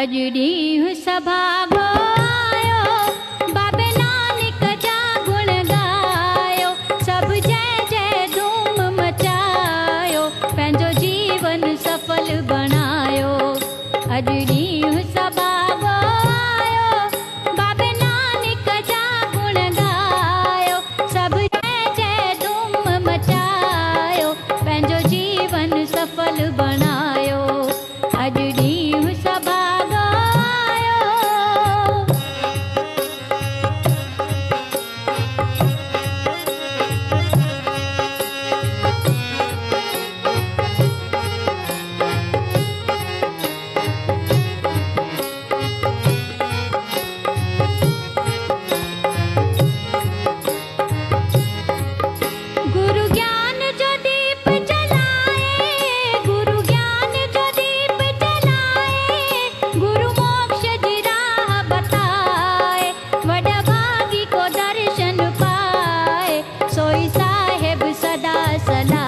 अजड़ी सभा आयो, बाबे नानक जा गुण गायो, सब जय जय धूम मचायो, पंहिंजो जीवन सफल बनायो। अजड़ी सभा आयो, बाबे नानक जा गुण गायो, सब जय जय धूम मचायो, पंहिंजो जीवन सफल बनायो। अजड़ी सभा सदा